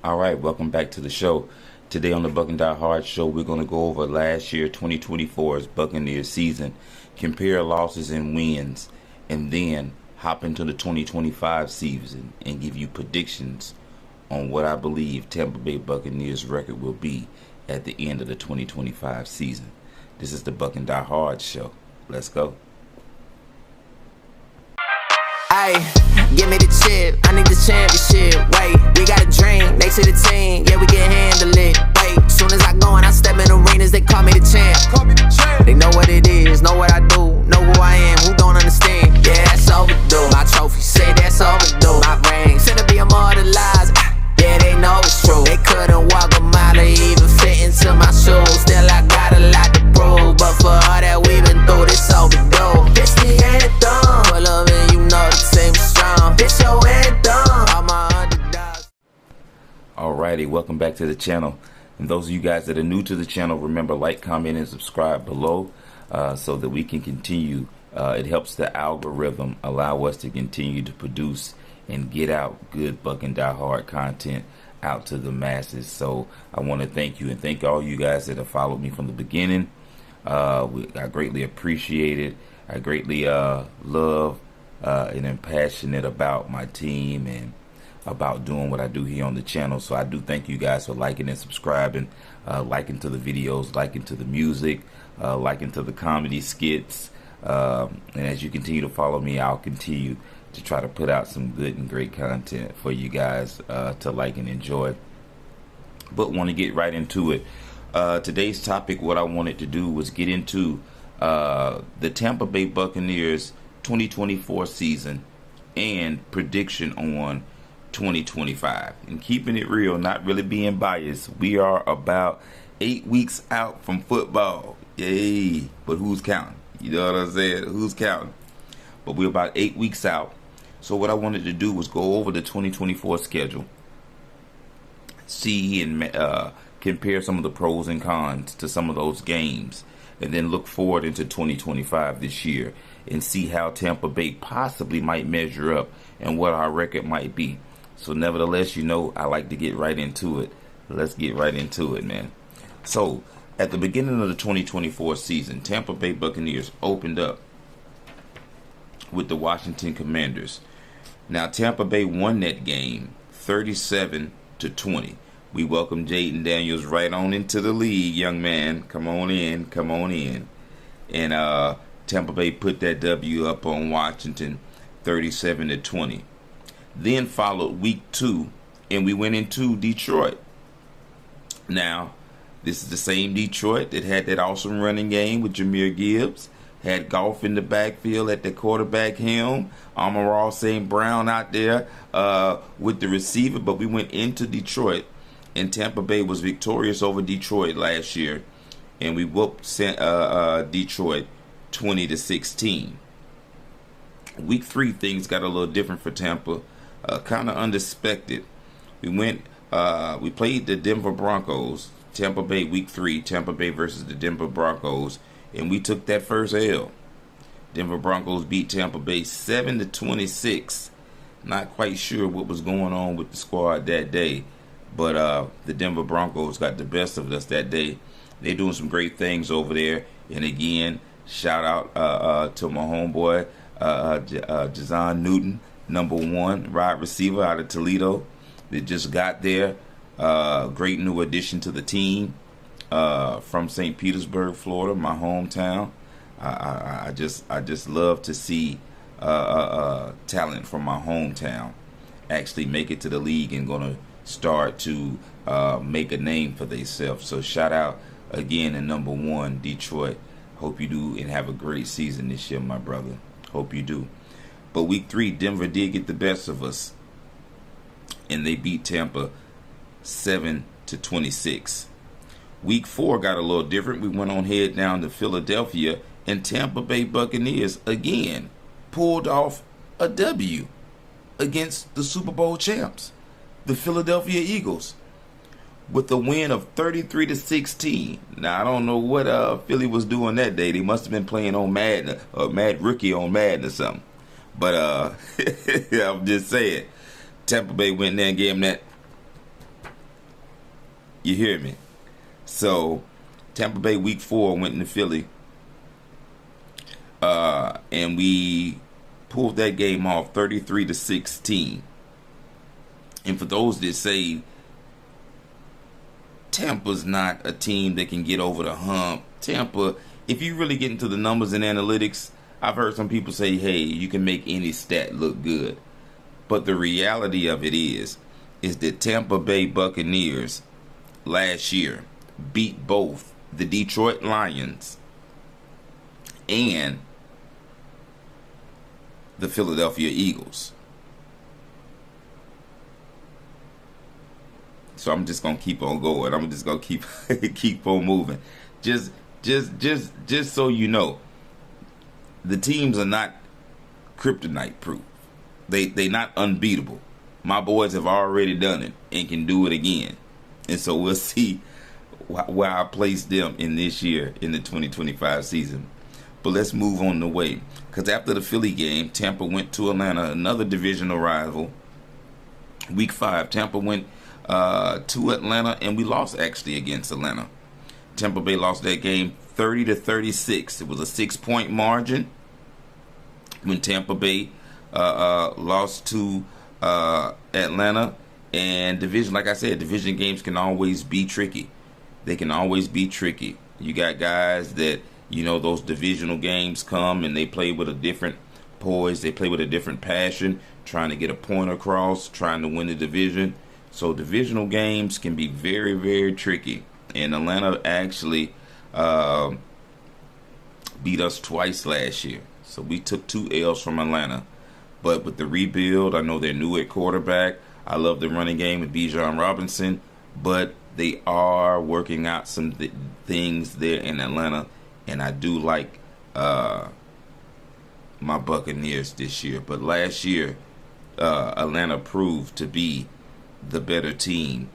All right, welcome back to the show. Today on the Buc'n Die Hard show, we're going to go over last year 2024's Buccaneers season, compare losses and wins, and then hop into the 2025 season and give you predictions on what I believe Tampa Bay Buccaneers record will be at the end of the 2025 season. This is the Buc'n Die Hard show. Let's go. Ay, give me the chip, I need the championship. Wait, we got a dream, next to the team, yeah, we can handle it. Wait, soon as I go and I step in arenas, they call me the champ. They know what it is, know what I do, know who I am, who don't understand. Yeah, that's overdue. My trophy say that's overdue. My ring said to be immortalized. Yeah, they know it's true. They couldn't walk a mile or even fit into my shoes. Still, I got a lot to prove, but for all that we've been through, this overdue. This the anthem. Pull up and you know the team is strong. This your anthem. All my underdogs. Alrighty, welcome back to the channel. And those of you guys that are new to the channel, remember, like, comment, and subscribe below so that we can continue. It helps the algorithm allow us to continue to produce and get out good Buc'n Die Hard content out to the masses. So I want to thank you and thank all you guys that have followed me from the beginning. I greatly appreciate it. I greatly love and am passionate about my team and about doing what I do here on the channel. So I do thank you guys for liking and subscribing, liking to the videos, liking to the music, liking to the comedy skits. And as you continue to follow me, I'll continue to try to put out some good and great content for you guys to like and enjoy. But want to get right into it. Today's topic, what I wanted to do was get into the Tampa Bay Buccaneers 2024 season and prediction on 2025. And keeping it real, not really being biased, we are about 8 weeks out from football. Yay! But who's counting? You know what I'm saying? Who's counting? But we're about 8 weeks out. So what I wanted to do was go over the 2024 schedule, see and compare some of the pros and cons to some of those games, and then look forward into 2025 this year and see how Tampa Bay possibly might measure up and what our record might be. So nevertheless, you know, I like to get right into it. Let's get right into it, man. So at the beginning of the 2024 season, Tampa Bay Buccaneers opened up with the Washington Commanders. Now, Tampa Bay won that game 37-20. We welcome Jaden Daniels right on into the league, young man. Come on in, come on in. And Tampa Bay put that W up on Washington 37-20. Then followed week 2, and we went into Detroit. Now, this is the same Detroit that had that awesome running game with Jahmyr Gibbs. Had Goff in the backfield at the quarterback helm. Amon-Ra St. Brown out there with the receiver. But we went into Detroit, and Tampa Bay was victorious over Detroit last year. And we whooped Detroit 20-16. Week 3, things got a little different for Tampa. Kind of unexpected. We played the Denver Broncos. Tampa Bay week 3, Tampa Bay versus the Denver Broncos. And we took that first L. Denver Broncos beat Tampa Bay 7-26. Not quite sure what was going on with the squad that day, but the Denver Broncos got the best of us that day. They're doing some great things over there. And again, shout out to my homeboy, Jazon Newton, #1 wide receiver out of Toledo. They just got there. Great new addition to the team. From St. Petersburg, Florida, my hometown. I just love to see talent from my hometown actually make it to the league and gonna start to make a name for themselves. So shout out again to #1 Detroit. Hope you do and have a great season this year, my brother. Hope you do. But week 3, Denver did get the best of us, and they beat Tampa 7-26. Week 4 got a little different. We went on head down to Philadelphia, and Tampa Bay Buccaneers again pulled off a W against the Super Bowl champs, the Philadelphia Eagles, with a win of 33-16. Now, I don't know what Philly was doing that day. They must have been playing on Madden, Mad Rookie on Madden or something. But I'm just saying, Tampa Bay went there and gave them that You hear me? So Tampa Bay week 4 went into Philly, and we pulled that game off 33-16. And for those that say Tampa's not a team that can get over the hump, Tampa, if you really get into the numbers and analytics, I've heard some people say, hey, you can make any stat look good. But the reality of it is that Tampa Bay Buccaneers last year beat both the Detroit Lions and the Philadelphia Eagles. So I'm just gonna keep on going. I'm just gonna keep on moving. Just so you know, the teams are not kryptonite proof. They not unbeatable. My boys have already done it and can do it again. And so we'll see where I place them in this year in the 2025 season. But let's move on the way, because after the Philly game, Tampa went to Atlanta, another divisional rival. Week 5, Tampa went to Atlanta, and we lost actually against Atlanta. Tampa Bay lost that game 30-36. It was a 6-point margin when Tampa Bay lost to Atlanta. And division, like I said, division games can always be tricky. They can always be tricky. You got guys that, you know, those divisional games come and they play with a different poise. They play with a different passion, trying to get a point across, trying to win the division. So divisional games can be very, very tricky. And Atlanta actually beat us twice last year. So we took 2 L's from Atlanta. But with the rebuild, I know they're new at quarterback. I love the running game with Bijan Robinson. But they are working out some things there in Atlanta. And I do like my Buccaneers this year. But last year, Atlanta proved to be the better team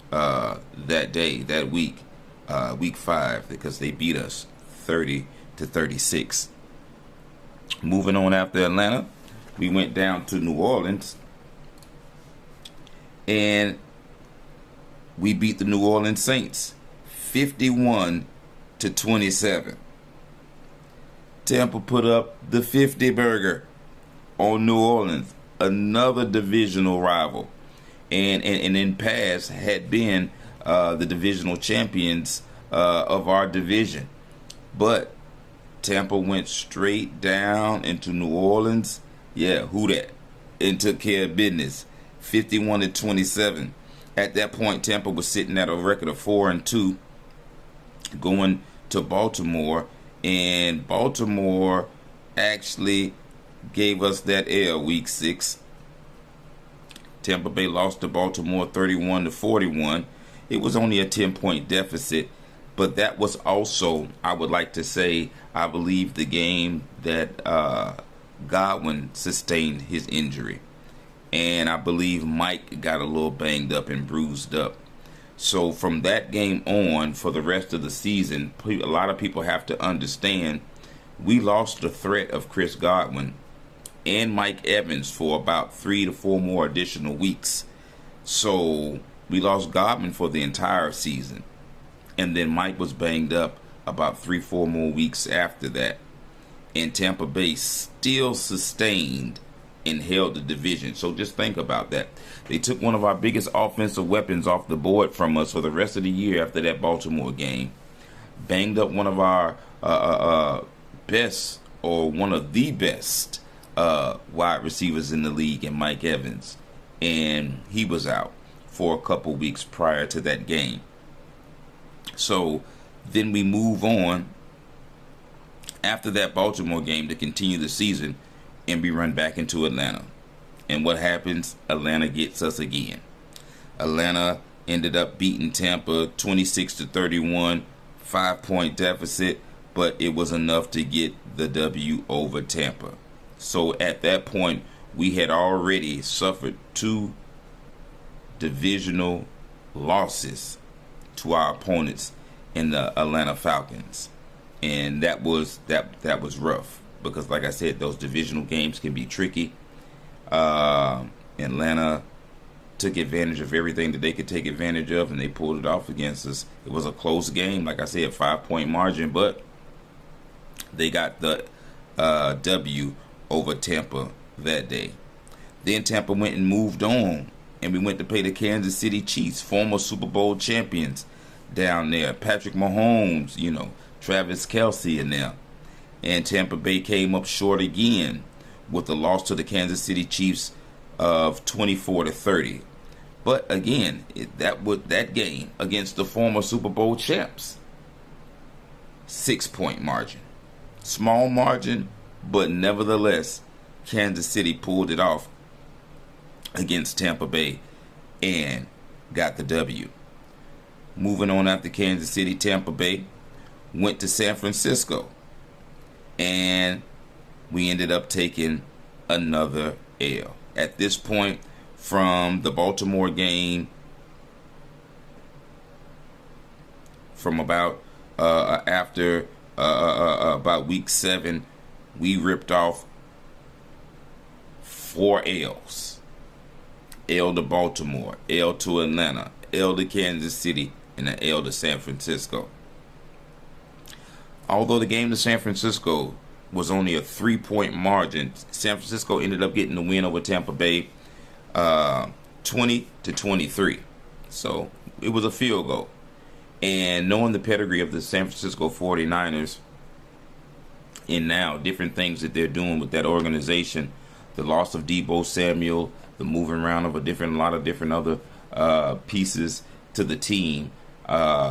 that day, that week, week 5, because they beat us 30-36. Moving on after Atlanta, we went down to New Orleans, and we beat the New Orleans Saints 51-27. Tampa put up the 50 burger on New Orleans, another divisional rival, and in past had been the divisional champions of our division. But Tampa went straight down into New Orleans. Yeah, who that? And took care of business. 51-27. At that point, Tampa was sitting at a record of 4-2, going to Baltimore, and Baltimore actually gave us that L week 6. Tampa Bay lost to Baltimore 31-41. It was only a 10-point deficit, but that was also, I would like to say, I believe the game that Godwin sustained his injury. And I believe Mike got a little banged up and bruised up. So from that game on, for the rest of the season, a lot of people have to understand we lost the threat of Chris Godwin and Mike Evans for about 3 to 4 more additional weeks. So we lost Godwin for the entire season. And then Mike was banged up about 3-4 more weeks after that. And Tampa Bay still sustained and held the division. So just think about that. They took one of our biggest offensive weapons off the board from us for the rest of the year after that Baltimore game. Banged up one of our best, or one of the best wide receivers in the league, in Mike Evans. And he was out for a couple weeks prior to that game. So then we move on after that Baltimore game to continue the season, and we run back into Atlanta. And what happens? Atlanta gets us again. Atlanta ended up beating Tampa 26-31, 5-point deficit, but it was enough to get the W over Tampa. So at that point, we had already suffered 2 divisional losses to our opponents in the Atlanta Falcons. And that was rough, because like I said, those divisional games can be tricky. Atlanta took advantage of everything that they could take advantage of, and they pulled it off against us. It was a close game, like I said, 5-point margin, but they got the W over Tampa that day. Then Tampa went and moved on, and we went to play the Kansas City Chiefs, former Super Bowl champions down there. Patrick Mahomes, Travis Kelce and them. And Tampa Bay came up short again with the loss to the Kansas City Chiefs of 24-30. But again, that game against the former Super Bowl champs, 6-point margin. Small margin, but nevertheless, Kansas City pulled it off against Tampa Bay and got the W. Moving on after Kansas City, Tampa Bay went to San Francisco, and we ended up taking another L. At this point, from the Baltimore game, from about after about week 7, we ripped off 4 L's. L to Baltimore, L to Atlanta, L to Kansas City, and an L to San Francisco. Although the game to San Francisco was only a 3-point margin, San Francisco ended up getting the win over Tampa Bay 20-23. So it was a field goal. And knowing the pedigree of the San Francisco 49ers and now different things that they're doing with that organization, the loss of Deebo Samuel, the moving around of a lot of different other pieces to the team,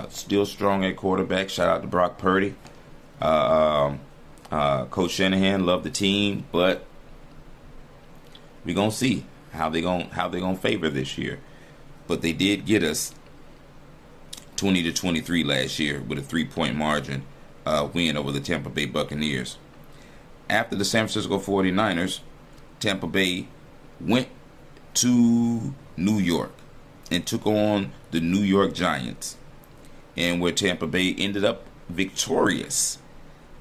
still strong at quarterback. Shout out to Brock Purdy. Coach Shanahan loved the team, but we're gonna see how they gonna favor this year. But they did get us 20-23 last year with a 3-point margin win over the Tampa Bay Buccaneers. After the San Francisco 49ers, Tampa Bay went to New York and took on the New York Giants, and where Tampa Bay ended up victorious,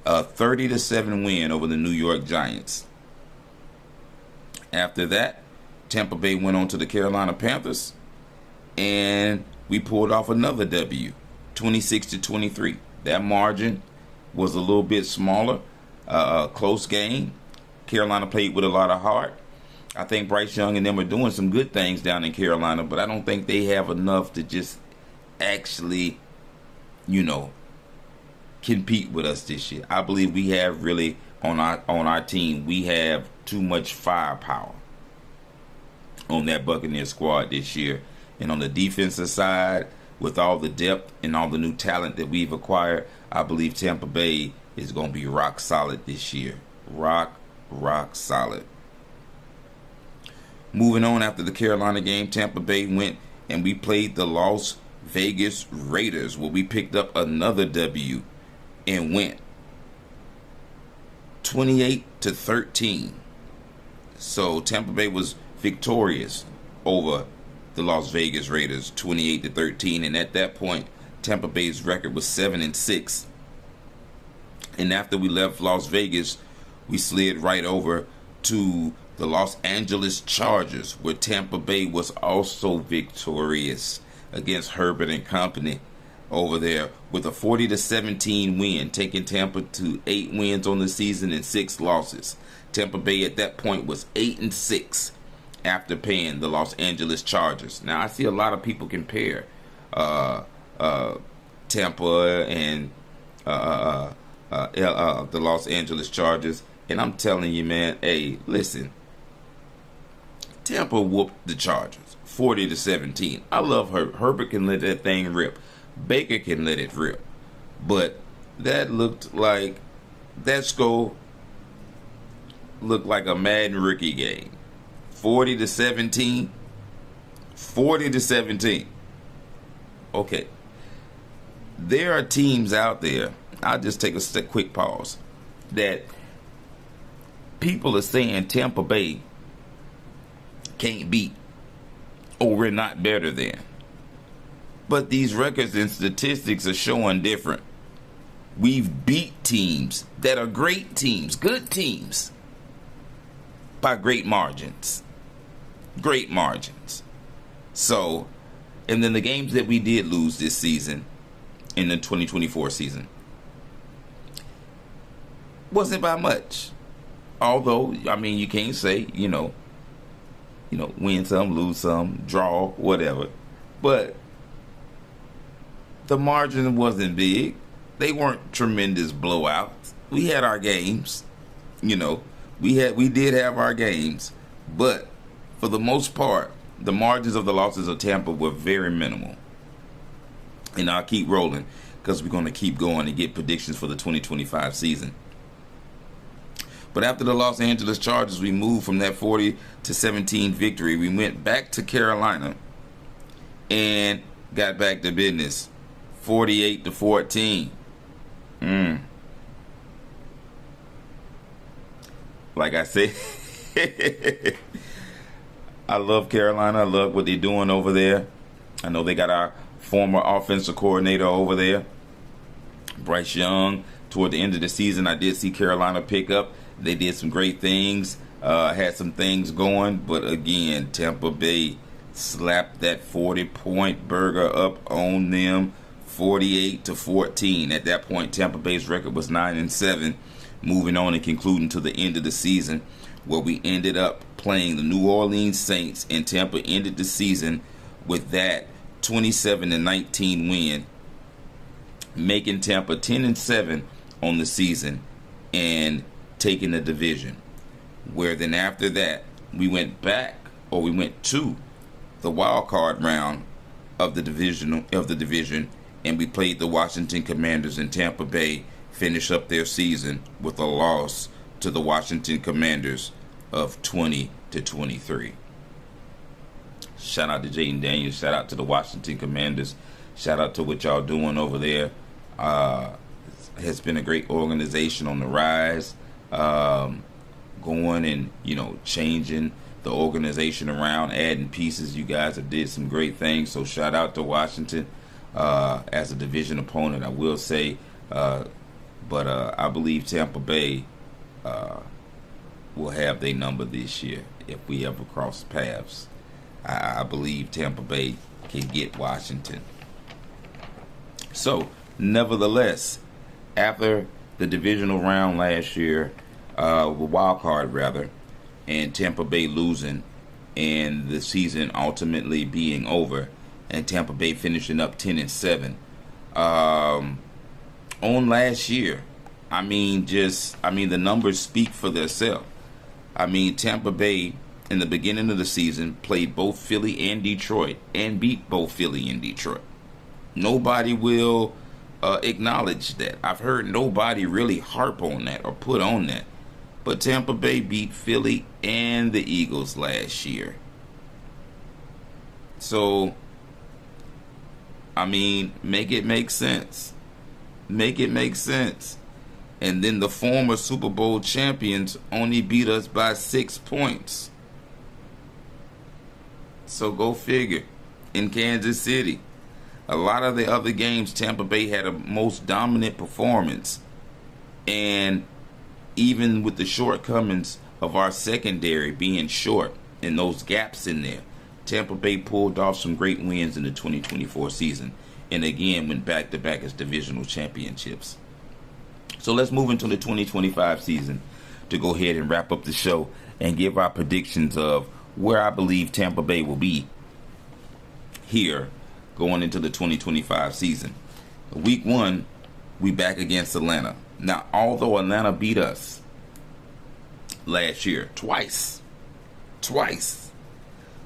a 30-7 win over the New York Giants. After that, Tampa Bay went on to the Carolina Panthers, and we pulled off another W, 26-23. That margin was a little bit smaller, close game. Carolina played with a lot of heart. I think Bryce Young and them are doing some good things down in Carolina, but I don't think they have enough to just actually, compete with us this year. I believe we have really on our team, we have too much firepower on that Buccaneers squad this year. And on the defensive side, with all the depth and all the new talent that we've acquired, I believe Tampa Bay is going to be rock solid this year. Rock solid. Moving on after the Carolina game, Tampa Bay went and we played the Las Vegas Raiders, where we picked up another W and went 28-13. So Tampa Bay was victorious over the Las Vegas Raiders, 28-13, and at that point, Tampa Bay's record was 7-6. And after we left Las Vegas, we slid right over to the Los Angeles Chargers, where Tampa Bay was also victorious against Herbert and company over there with a 40-17 win, taking Tampa to 8 wins on the season and 6 losses. Tampa Bay at that point was 8-6 after paying the Los Angeles Chargers. Now I see a lot of people compare Tampa and the Los Angeles Chargers, and I'm telling you, man, hey, listen, Tampa whooped the Chargers 40-17. I love Herbert. Herbert can let that thing rip. Baker can let it rip. But that score looked like a Madden rookie game. 40-17. 40-17. Okay. There are teams out there, I'll just take a quick pause, that people are saying Tampa Bay can't beat, or we're not better than. But these records and statistics are showing different. We've beat teams that are great teams, good teams, by great margins. Great margins. So, and then the games that we did lose this season, in the 2024 season, wasn't by much. Although, I mean, you can't say, win some, lose some, draw, whatever. But the margin wasn't big. They weren't tremendous blowouts. We had our games, we did have our games, but for the most part, the margins of the losses of Tampa were very minimal. And I'll keep rolling because we're going to keep going and get predictions for the 2025 season. But after the Los Angeles Chargers, we moved from that 40-17 victory. We went back to Carolina and got back to business, 48-14. Like I said, I love Carolina. I love what they're doing over there. I know they got our former offensive coordinator over there, Bryce Young. Toward the end of the season, I did see Carolina pick up. They did some great things, had some things going. But again, Tampa Bay slapped that 40-point burger up on them, 48-14. At that point, Tampa Bay's record was 9-7. Moving on and concluding to the end of the season, where we ended up playing the New Orleans Saints, and Tampa ended the season with that 27-19 win, making Tampa 10-7 on the season and taking the division. Where then after that, we went to the wild card round of the division, and we played the Washington Commanders in Tampa Bay. Finish up their season with a loss to the Washington Commanders of 20-23. Shout out to Jaden Daniels. Shout out to the Washington Commanders. Shout out to what y'all doing over there. Has been a great organization on the rise. Going and changing the organization around, adding pieces. You guys have did some great things. So shout out to Washington as a division opponent. I will say. But I believe Tampa Bay will have their number this year if we ever cross paths. I believe Tampa Bay can get Washington. So, nevertheless, after the divisional round last year, wild card rather, and Tampa Bay losing, and the season ultimately being over, and Tampa Bay finishing up 10-7. On last year, the numbers speak for themselves. Tampa Bay in the beginning of the season played both Philly and Detroit and beat both Philly and Detroit. Nobody will acknowledge that. I've heard nobody really harp on that or put on that. But Tampa Bay beat Philly and the Eagles last year. So, make it make sense. Make it make sense. And then the former Super Bowl champions only beat us by 6 points. So go figure. In Kansas City, a lot of the other games, Tampa Bay had a most dominant performance. And even with the shortcomings of our secondary being short and those gaps in there, Tampa Bay pulled off some great wins in the 2024 season. And again, went back-to-back as divisional championships. So let's move into the 2025 season to go ahead and wrap up the show and give our predictions of where I believe Tampa Bay will be here going into the 2025 season. Week 1, we back against Atlanta. Now, although Atlanta beat us last year twice,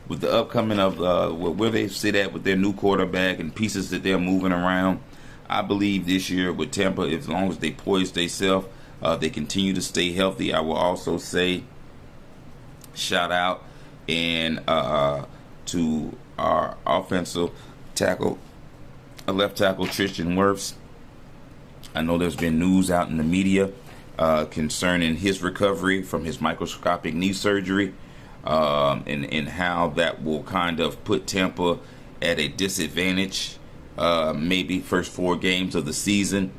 with the upcoming of where they sit at with their new quarterback and pieces that they're moving around, I believe this year with Tampa, as long as they poise themselves, they continue to stay healthy. I will also say, shout out and to our offensive tackle, left tackle Tristan Wirfs. I know there's been news out in the media concerning his recovery from his microscopic knee surgery. And how that will kind of put Tampa at a disadvantage, maybe first 4 games of the season.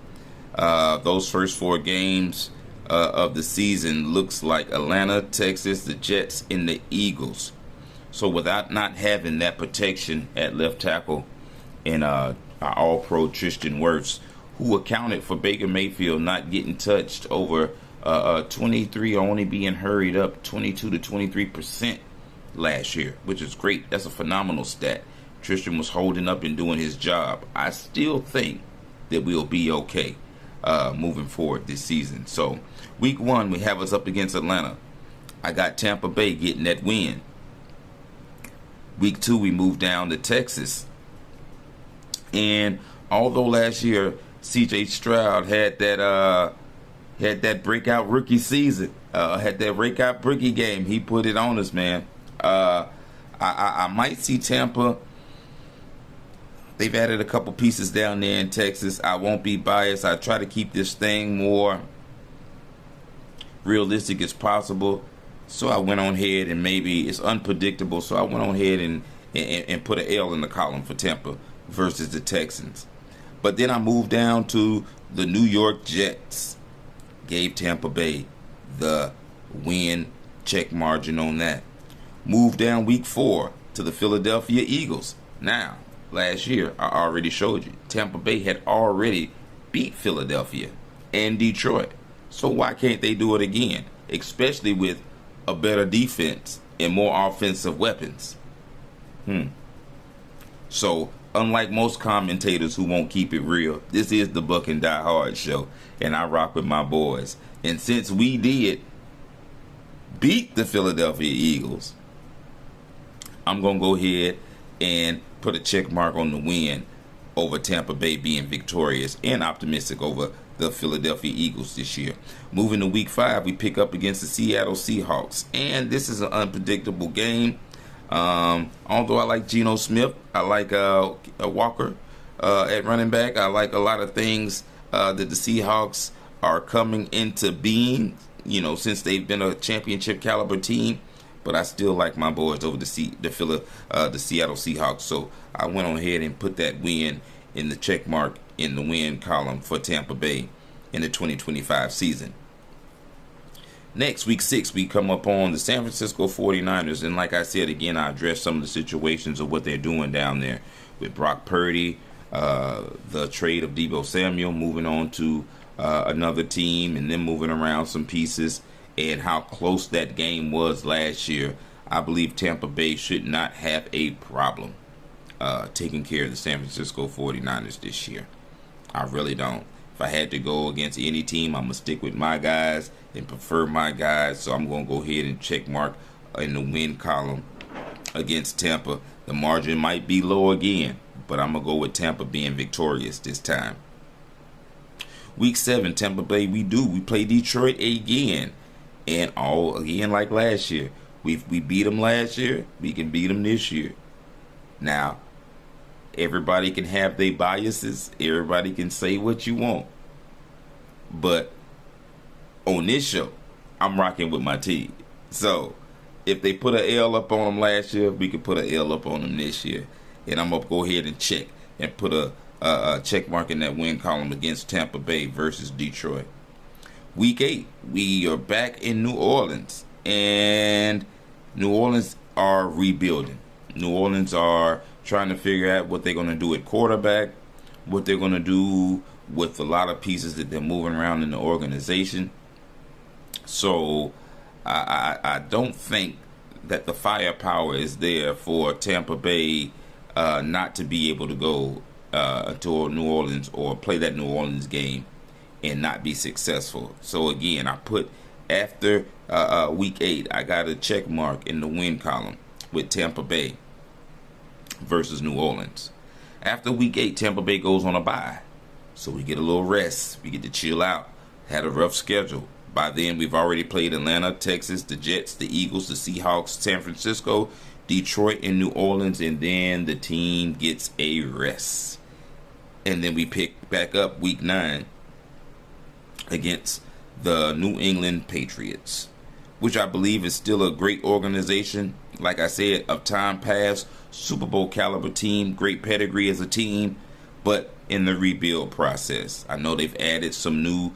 Those first 4 games of the season looks like Atlanta, Texas, the Jets, and the Eagles. So without not having that protection at left tackle and our All-Pro Tristan Wirfs, who accounted for Baker Mayfield not getting touched over 23, only being hurried up 22 to 23% last year, which is great. That's a phenomenal stat. Tristan was holding up and doing his job. I still think that we'll be okay moving forward this season. So week 1, we have us up against Atlanta. I got Tampa Bay getting that win. Week 2, we move down to Texas. And although last year C.J. Stroud had that breakout rookie season, had that breakout rookie game, he put it on us, man. I might see Tampa. They've added a couple pieces down there in Texas. I won't be biased. I try to keep this thing more realistic as possible. So I went on ahead, and maybe it's unpredictable. So I went on ahead and put an L in the column for Tampa versus the Texans. But then I moved down to the New York Jets. Gave Tampa Bay the win, check margin on that. Moved down week 4 to the Philadelphia Eagles. Now, last year, I already showed you, Tampa Bay had already beat Philadelphia and Detroit. So why can't they do it again? Especially with a better defense and more offensive weapons. So, unlike most commentators who won't keep it real, this is the Buc'n Die Hard show, and I rock with my boys. And since we did beat the Philadelphia Eagles, I'm going to go ahead and put a check mark on the win over Tampa Bay being victorious and optimistic over the Philadelphia Eagles this year. Moving to week 5, we pick up against the Seattle Seahawks. And this is an unpredictable game. Although I like Geno Smith, I like Walker at running back. I like a lot of things that the Seahawks are coming into being, since they've been a championship caliber team. But I still like my boys over the Seattle Seahawks. So I went on ahead and put that win in the check mark in the win column for Tampa Bay in the 2025 season. Next, week 6, we come up on the San Francisco 49ers. And like I said, again, I addressed some of the situations of what they're doing down there with Brock Purdy, the trade of Deebo Samuel, moving on to another team, and then moving around some pieces, and how close that game was last year. I believe Tampa Bay should not have a problem taking care of the San Francisco 49ers this year. I really don't. If I had to go against any team, I'm going to stick with my guys and prefer my guys. So I'm going to go ahead and check mark in the win column against Tampa. The margin might be low again, but I'm going to go with Tampa being victorious this time. Week 7, Tampa Bay, we play Detroit again. And again like last year. We beat them last year. We can beat them this year. Now, everybody can have their biases. Everybody can say what you want. But on this show, I'm rocking with my team. So, if they put an L up on them last year, we can put an L up on them this year. And I'm going to go ahead and check and put a check mark in that win column against Tampa Bay versus Detroit. Week 8, we are back in New Orleans. And New Orleans are rebuilding. New Orleans are trying to figure out what they're going to do at quarterback, what they're going to do with a lot of pieces that they're moving around in the organization. So I don't think that the firepower is there for Tampa Bay not to be able to go to New Orleans or play that New Orleans game and not be successful. So again, I put after week 8, I got a check mark in the win column with Tampa Bay versus New Orleans. After week 8, Tampa Bay goes on a bye. So we get a little rest. We get to chill out. Had a rough schedule. By then, we've already played Atlanta, Texas, the Jets, the Eagles, the Seahawks, San Francisco, Detroit, and New Orleans. And then the team gets a rest. And then we pick back up week 9 against the New England Patriots, which I believe is still a great organization. Like I said, of time past, Super Bowl caliber team, great pedigree as a team, but in the rebuild process. I know they've added some new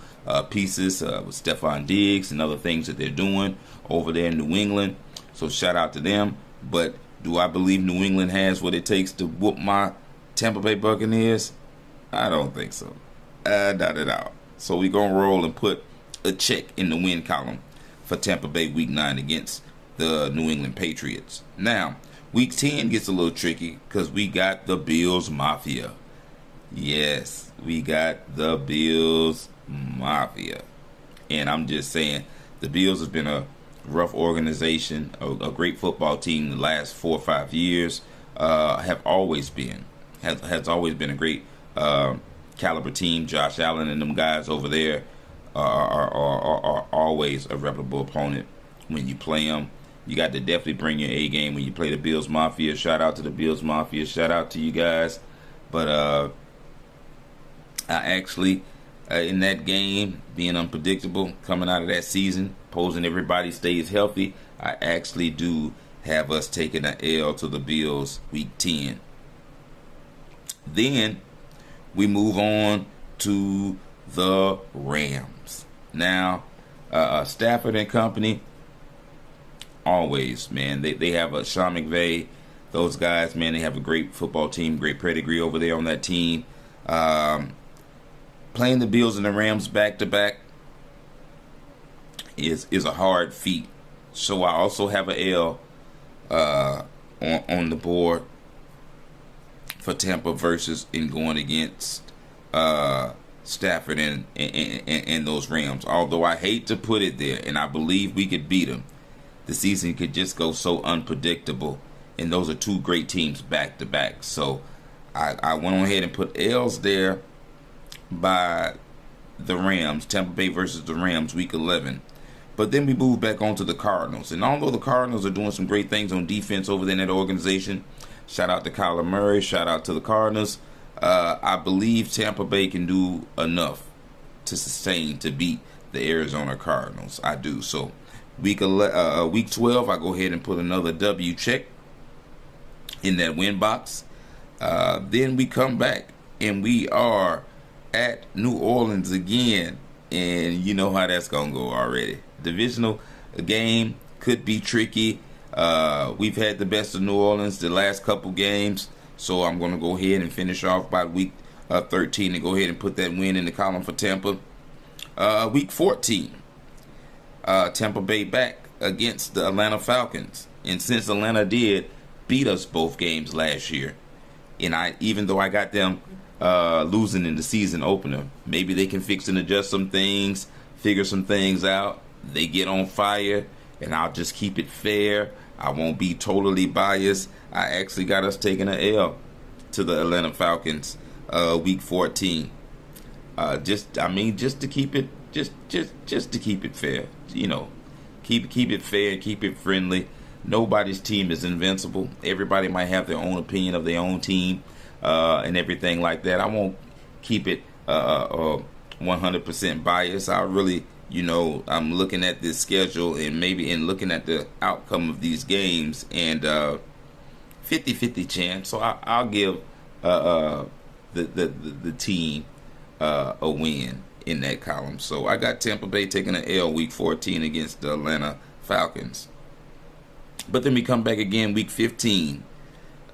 pieces with Stephon Diggs and other things that they're doing over there in New England. So shout out to them. But do I believe New England has what it takes to whoop my Tampa Bay Buccaneers? I don't think so. Not at all. So we're going to roll and put a check in the win column for Tampa Bay Week 9 against the New England Patriots. Now, Week 10 gets a little tricky because we got the Bills Mafia. Yes, we got the Bills Mafia. And I'm just saying, the Bills has been a rough organization, a great football team the last 4 or 5 years. Has always been a great caliber team. Josh Allen and them guys over there are always a reputable opponent when you play them. You got to definitely bring your A game when you play the Bills Mafia. Shout out to the Bills Mafia. Shout out to you guys. But I actually, in that game, being unpredictable, coming out of that season, posing everybody stays healthy, I actually do have us taking an L to the Bills Week 10. Then we move on to the Rams. Now, Stafford and company, always, man. They have a Sean McVay. Those guys, man, they have a great football team, great pedigree over there on that team. Playing the Bills and the Rams back to back is a hard feat. So I also have an L on the board for Tampa versus in going against Stafford and those Rams. Although I hate to put it there, and I believe we could beat them. The season could just go so unpredictable, and those are two great teams back to back. So I went on ahead and put L's there by the Rams, Tampa Bay versus the Rams, Week 11. But then we move back on to the Cardinals. And although the Cardinals are doing some great things on defense over there in that organization, shout out to Kyler Murray, shout out to the Cardinals, I believe Tampa Bay can do enough to sustain, to beat the Arizona Cardinals. I do. So Week 12, I go ahead and put another W check in that win box. Then we come back and we are at New Orleans again, and you know how that's gonna go already. Divisional game could be tricky. We've had the best of New Orleans the last couple games, so I'm gonna go ahead and finish off by week 13 and go ahead and put that win in the column for Tampa. Week 14, Tampa Bay back against the Atlanta Falcons, and since Atlanta did beat us both games last year, and even though I got them losing in the season opener, maybe they can fix and adjust some things, figure some things out. They get on fire, and I'll just keep it fair. I won't be totally biased. I actually got us taking an L to the Atlanta Falcons, Week 14. Just to keep it, just to keep it fair. You know, keep it fair, keep it friendly. Nobody's team is invincible. Everybody might have their own opinion of their own team. And everything like that. I won't keep it 100% biased. I really, I'm looking at this schedule and maybe in looking at the outcome of these games and 50-50 chance. So I'll give the team a win in that column. So I got Tampa Bay taking an L Week 14 against the Atlanta Falcons. But then we come back again Week 15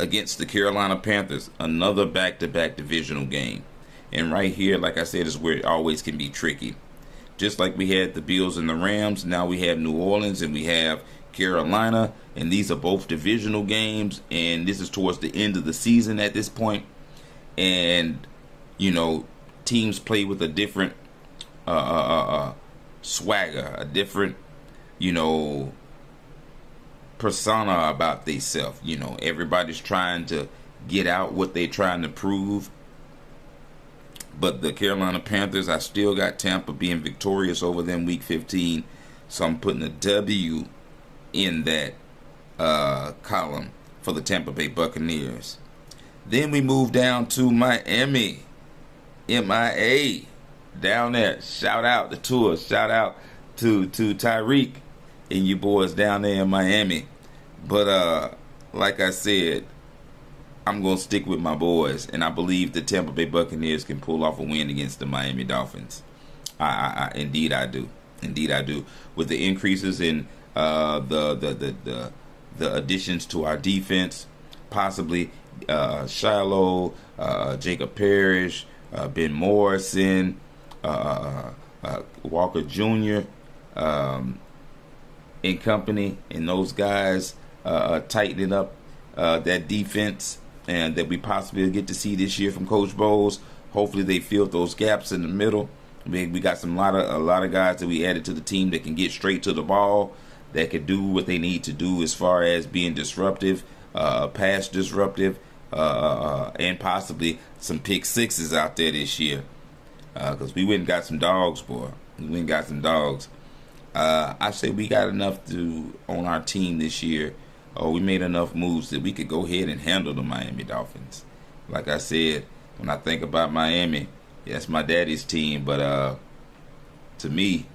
against the Carolina Panthers, another back-to-back divisional game. And right here, like I said, is where it always can be tricky. Just like we had the Bills and the Rams, now we have New Orleans and we have Carolina, and these are both divisional games, and this is towards the end of the season at this point. And, teams play with a different swagger, a different, persona about themselves. Everybody's trying to get out what they're trying to prove. But the Carolina Panthers, I still got Tampa being victorious over them Week 15. So I'm putting a W in that column for the Tampa Bay Buccaneers. Then we move down to Miami. MIA. Down there. Shout out to Tua. Shout out to Tyreek and you boys down there in Miami. But like I said, I'm going to stick with my boys, and I believe the Tampa Bay Buccaneers can pull off a win against the Miami Dolphins. Indeed I do. With the increases in the the additions to our defense, possibly Shiloh, Jacob Parrish, Ben Morrison, Walker Jr., and company, and those guys tightening up that defense, and that we possibly get to see this year from Coach Bowles. Hopefully they filled those gaps in the middle. We got a lot of guys that we added to the team that can get straight to the ball, that can do what they need to do as far as being disruptive, pass disruptive, and possibly some pick sixes out there this year. Because we went and got some dogs, boy. We went and got some dogs. I say we got enough on our team this year, or we made enough moves that we could go ahead and handle the Miami Dolphins. Like I said, when I think about Miami, that's my daddy's team, but to me,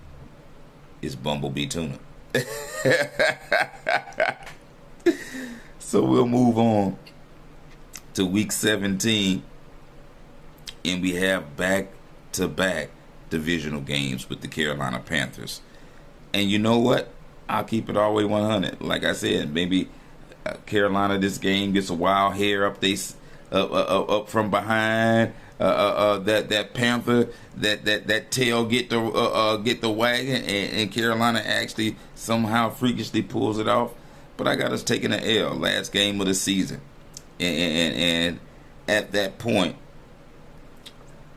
it's Bumblebee Tuna. So we'll move on to week 17, and we have back-to-back divisional games with the Carolina Panthers. And you know what? I'll keep it all the way 100. Like I said, maybe Carolina this game gets a wild hair up from behind. That Panther, that tail get the wagon, and Carolina actually somehow freakishly pulls it off. But I got us taking an L, last game of the season, and at that point,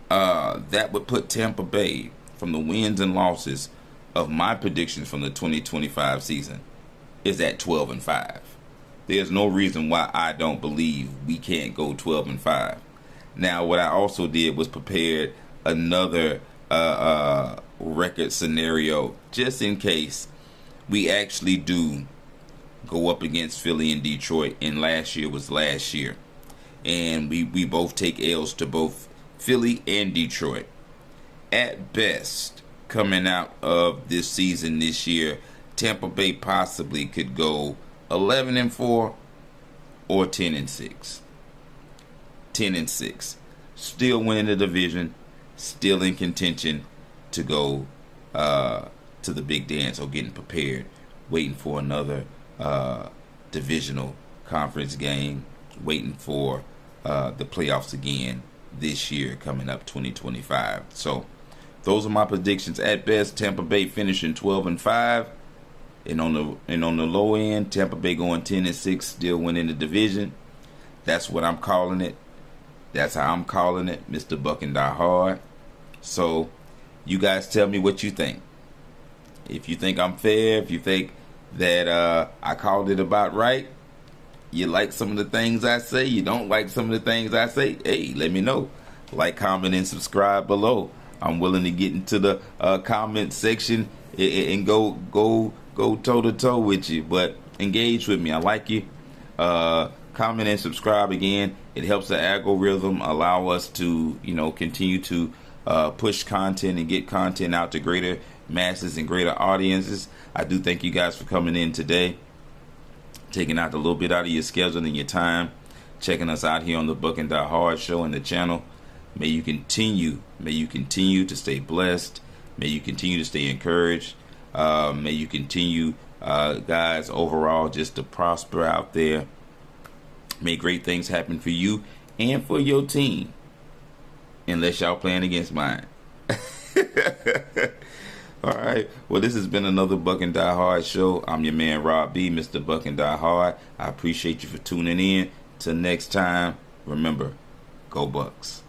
that would put Tampa Bay, from the wins and losses of my predictions from the 2025 season, is at 12-5. There's no reason why I don't believe we can't go 12-5. Now, what I also did was prepared another record scenario just in case we actually do go up against Philly and Detroit, and last year was last year, and we both take L's to both Philly and Detroit. At best, coming out of this season this year, Tampa Bay possibly could go 11-4 or 10-6. 10-6. Still winning the division, still in contention to go to the big dance, or getting prepared, waiting for another divisional conference game, waiting for the playoffs again this year coming up 2025. So those are my predictions. At best, Tampa Bay finishing 12-5, and on the low end, Tampa Bay going 10-6, still winning the division. That's what I'm calling it. That's how I'm calling it, Mr. Buc'n Die Hard. So you guys tell me what you think. If you think I'm fair, if you think that I called it about right, you like some of the things I say, you don't like some of the things I say, hey, let me know. Like, comment, and subscribe below. I'm willing to get into the comment section and go toe-to-toe with you. But engage with me. I like you. Comment and subscribe again. It helps the algorithm allow us to, continue to push content and get content out to greater masses and greater audiences. I do thank you guys for coming in today, taking out a little bit out of your schedule and your time, checking us out here on the Buc'n Die Hard show and the channel. May you continue to stay blessed. May you continue to stay encouraged. May you continue, guys, overall just to prosper out there. May great things happen for you and for your team, unless y'all playing against mine. All right. Well, this has been another Buc'n Die Hard show. I'm your man, Rob B, Mr. Buc'n Die Hard. I appreciate you for tuning in. Till next time, remember, go Bucks.